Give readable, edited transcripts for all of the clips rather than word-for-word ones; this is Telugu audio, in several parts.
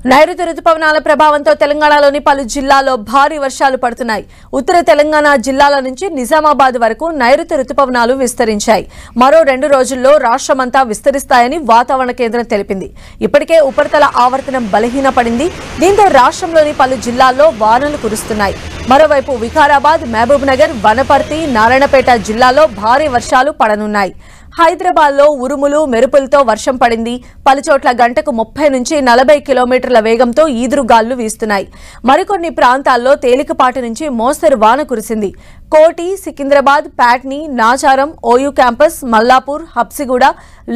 నైరుతి రుతుపవనాల ప్రభావంతో తెలంగాణలోని పలు జిల్లాల్లో భారీ వర్షాలు పడుతున్నాయి. ఉత్తర తెలంగాణ జిల్లాల నుంచి నిజామాబాద్ వరకు నైరుతి రుతుపవనాలు విస్తరించాయి. మరో 2 రోజుల్లో రాష్ట్రమంతా విస్తరిస్తాయని వాతావరణ కేంద్రం తెలిపింది. ఇప్పటికే ఉపరితల ఆవర్తనం బలహీనపడింది. దీంతో రాష్ట్రంలోని పలు జిల్లాల్లో వానలు కురుస్తున్నాయి. మరోవైపు వికారాబాద్, మహబూబ్ నగర్, వనపర్తి, నారాయణపేట జిల్లాల్లో భారీ వర్షాలు పడనున్నాయి. హైదరాబాద్లో ఉరుములు మెరుపులతో వర్షం పడింది. పలుచోట్ల గంటకు 30 నుంచి 40 కిలోమీటర్ల వేగంతో ఈదురుగాళ్లు వీస్తున్నాయి. మరికొన్ని ప్రాంతాల్లో తేలికపాటి నుంచి మోస్తరు వాన కురిసింది. కోటి, Secunderabad, Patny, Nacharam, OU campus, Mallapur, Habsiguda,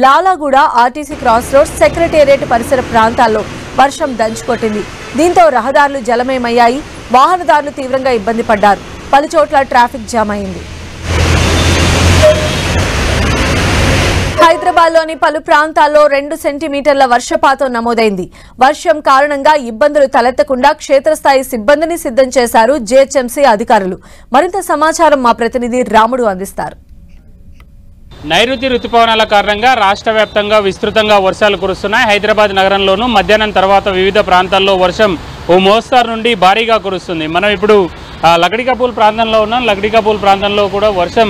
Lalaguda, RTC cross road, secretariat పరిసర ప్రాంతాల్లో వర్షం దంచుకొట్టింది. దీంతో రహదారులు జలమయమయ్యాయి. వాహనదారులు తీవ్రంగా ఇబ్బంది పడ్డారు. పలుచోట్ల ట్రాఫిక్ జామ్ అయింది. హైదరాబాద్లోని పలు ప్రాంతాల్లో 2 సెంటీమీటర్ల వర్షపాతం నమోదైంది. వర్షం కారణంగా ఇబ్బందులు తలెత్తకుండా క్షేత్రస్థాయి సిబ్బందిని సిద్ధం చేశారు జీహెచ్ఎంసీ అధికారులు. మరింత సమాచారం మా ప్రతినిధి రాముడు అందిస్తారు. నైరుతి రుతుపవనాల కారణంగా రాష్ట్ర వ్యాప్తంగా విస్తృతంగా వర్షాలు కురుస్తున్నాయి. హైదరాబాద్ నగరంలోనూ మధ్యాహ్నం తర్వాత వివిధ ప్రాంతాల్లో వర్షం ఓ మోస్తారు నుండి భారీగా కురుస్తుంది. మనం ఇప్పుడు లగడికపూల్ ప్రాంతంలో ఉన్నాం. లగడికపూల్ ప్రాంతంలో కూడా వర్షం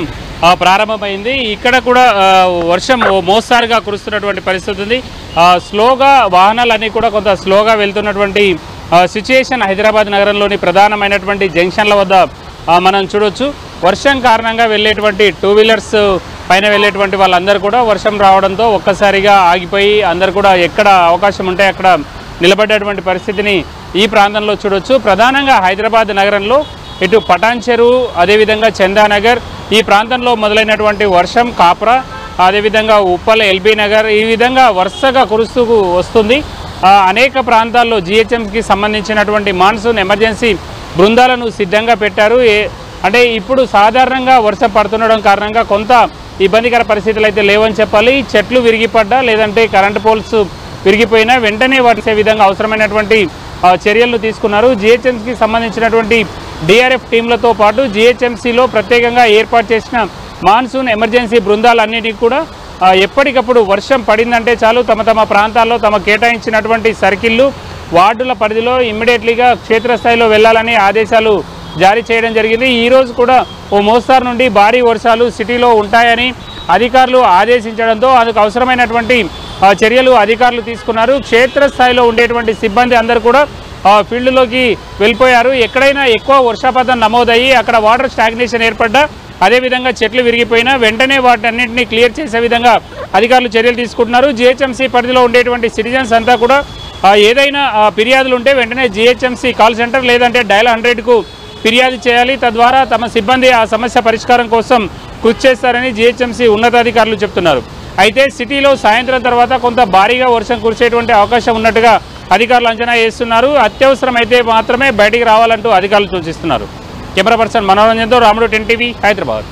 ప్రారంభమైంది. ఇక్కడ కూడా వర్షం మోస్తారుగా కురుస్తున్నటువంటి పరిస్థితి ఉంది. స్లోగా వాహనాలన్నీ కూడా కొంత స్లోగా వెళ్తున్నటువంటి సిచ్యుయేషన్ హైదరాబాద్ నగరంలోని ప్రధానమైనటువంటి జంక్షన్ల వద్ద మనం చూడొచ్చు. వర్షం కారణంగా వెళ్ళేటువంటి 2 వీలర్స్ పైన వెళ్ళేటువంటి వాళ్ళందరూ కూడా వర్షం రావడంతో ఒక్కసారిగా ఆగిపోయి అందరు కూడా ఎక్కడ అవకాశం ఉంటే అక్కడ నిలబడేటువంటి పరిస్థితిని ఈ ప్రాంతంలో చూడొచ్చు. ప్రధానంగా హైదరాబాద్ నగరంలో ఇటు పటాన్ చెరువు, అదేవిధంగా చందానగర్ ఈ ప్రాంతంలో మొదలైనటువంటి వర్షం కాప్రా, అదేవిధంగా ఉప్పల్, ఎల్బీ నగర్ ఈ విధంగా వరుసగా కురుస్తూ వస్తుంది. అనేక ప్రాంతాల్లో జీహెచ్ఎంసీకి సంబంధించినటువంటి మాన్సూన్ ఎమర్జెన్సీ బృందాలను సిద్ధంగా పెట్టారు. అంటే ఇప్పుడు సాధారణంగా వర్షం పడుతుండడం కారణంగా కొంత ఇబ్బందికర పరిస్థితులు అయితే లేవని చెప్పాలి. చెట్లు విరిగిపడ్డా లేదంటే కరెంటు పోల్స్ విరిగిపోయినా వెంటనే వర్షే విధంగా అవసరమైనటువంటి చర్యలను తీసుకున్నారు. జీహెచ్ఎంసీకి సంబంధించినటువంటి డిఆర్ఎఫ్ టీంలతో పాటు జీహెచ్ఎంసీలో ప్రత్యేకంగా ఏర్పాటు చేసిన మాన్సూన్ ఎమర్జెన్సీ బృందాలన్నిటికీ కూడా ఎప్పటికప్పుడు వర్షం పడిందంటే చాలు తమ తమ ప్రాంతాల్లో తమ కేటాయించినటువంటి సర్కిళ్ళు, వార్డుల పరిధిలో ఇమ్మీడియట్లీగా క్షేత్రస్థాయిలో వెళ్లాలని ఆదేశాలు జారీ చేయడం జరిగింది. ఈరోజు కూడా ఓ మోస్తారు నుండి భారీ వర్షాలు సిటీలో ఉంటాయని అధికారులు ఆదేశించడంతో అందుకు అవసరమైనటువంటి చర్యలు అధికారులు తీసుకున్నారు. క్షేత్రస్థాయిలో ఉండేటువంటి సిబ్బంది అందరూ కూడా ఫీల్డ్లోకి వెళ్ళిపోయారు. ఎక్కడైనా ఎక్కువ వర్షపాతం నమోదయ్యి అక్కడ వాటర్ స్టాగ్నేషన్ ఏర్పడ్డా, అదేవిధంగా చెట్లు విరిగిపోయినా వెంటనే వాటన్నింటినీ క్లియర్ చేసే విధంగా అధికారులు చర్యలు తీసుకుంటున్నారు. జీహెచ్ఎంసీ పరిధిలో ఉండేటువంటి సిటిజన్స్ అంతా కూడా ఏదైనా ఫిర్యాదులు ఉంటే వెంటనే జీహెచ్ఎంసీ కాల్ సెంటర్ లేదంటే డయల్ 100కు ఫిర్యాదు చేయాలి. తద్వారా తమ సిబ్బంది ఆ సమస్య పరిష్కారం కోసం కృషి చేస్తారని జీహెచ్ఎంసీ ఉన్నతాధికారులు చెప్తున్నారు. అయితే సిటీలో సాయంత్రం తర్వాత కొంత భారీగా వర్షం కురిసేటువంటి అవకాశం ఉన్నట్టుగా అధికారులు అంచనా వేస్తున్నారు. అత్యవసరమైతే మాత్రమే బయటికి రావాలంటూ అధికారులు సూచిస్తున్నారు. కెమెరా పర్సన్ మనోరంజన్తో రాముడు, 10 టీవీ, హైదరాబాద్.